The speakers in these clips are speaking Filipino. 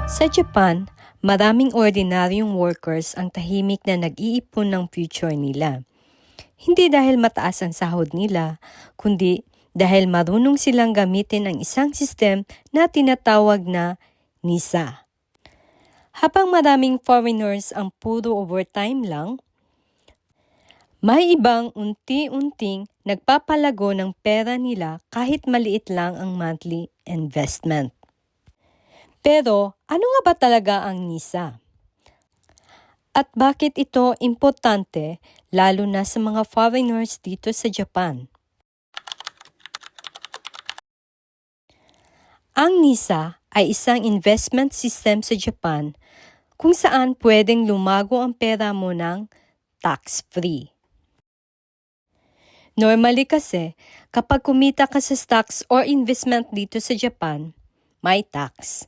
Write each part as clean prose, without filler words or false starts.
Sa Japan, maraming ordinaryong workers ang tahimik na nag-iipon ng future nila. Hindi dahil mataas ang sahod nila, kundi dahil marunong silang gamitin ang isang system na tinatawag na NISA. Habang maraming foreigners ang puro overtime lang, may ibang unti-unting nagpapalago ng pera nila kahit maliit lang ang monthly investment. Pero ano nga ba talaga ang NISA? At bakit ito importante lalo na sa mga foreigners dito sa Japan? Ang NISA ay isang investment system sa Japan kung saan pwedeng lumago ang pera mo ng tax-free. Normally kasi, kapag kumita ka sa stocks or investment dito sa Japan, may tax.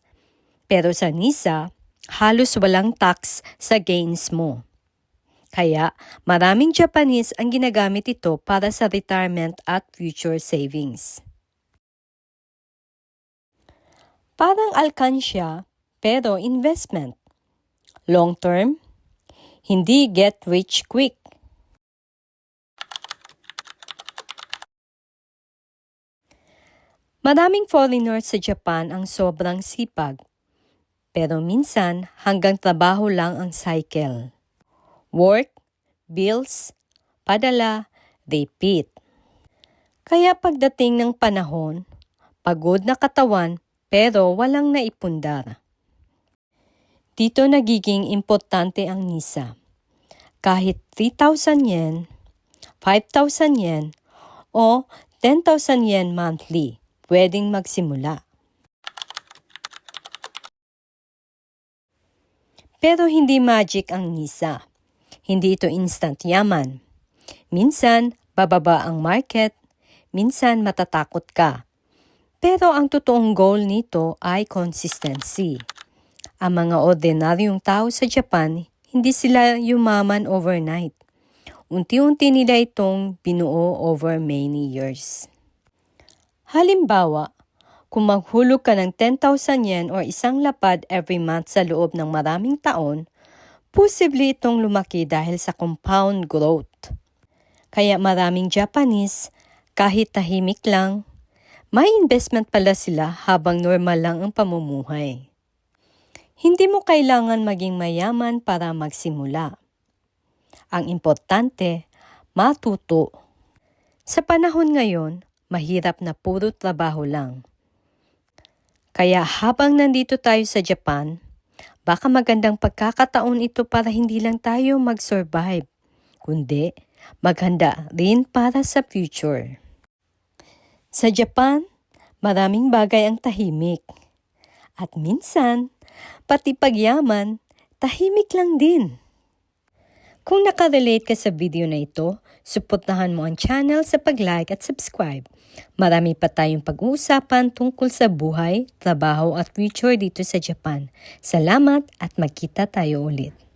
Pero sa NISA, halos walang tax sa gains mo. Kaya maraming Japanese ang ginagamit ito para sa retirement at future savings. Parang alkansya, pero investment. Long term, hindi get rich quick. Maraming foreigners sa Japan ang sobrang sipag. Pero minsan hanggang trabaho lang ang cycle. Work, bills, padala, repeat. Kaya pagdating ng panahon, pagod na katawan pero walang naipundar. Dito nagiging importante ang NISA. Kahit 3,000 yen, 5,000 yen, o 10,000 yen monthly, pwedeng magsimula. Pero hindi magic ang NISA. Hindi ito instant yaman. Minsan, bababa ang market. Minsan, matatakot ka. Pero ang totoong goal nito ay consistency. Ang mga ordinaryong tao sa Japan, hindi sila yumaman overnight. Unti-unti nila itong binuo over many years. Halimbawa, kung maghulog ka ng 10,000 yen o isang lapad every month sa loob ng maraming taon, posible itong lumaki dahil sa compound growth. Kaya maraming Japanese, kahit tahimik lang, may investment pala sila habang normal lang ang pamumuhay. Hindi mo kailangan maging mayaman para magsimula. Ang importante, matuto. Sa panahon ngayon, mahirap na puro trabaho lang. Kaya habang nandito tayo sa Japan, baka magandang pagkakataon ito para hindi lang tayo mag-survive, kundi maghanda rin para sa future. Sa Japan, maraming bagay ang tahimik. At minsan, pati pagyaman, tahimik lang din. Kung nakarelate ka sa video na ito, suportahan mo ang channel sa pag-like at subscribe. Marami pa tayong pag-uusapan tungkol sa buhay, trabaho at future dito sa Japan. Salamat at magkita tayo ulit.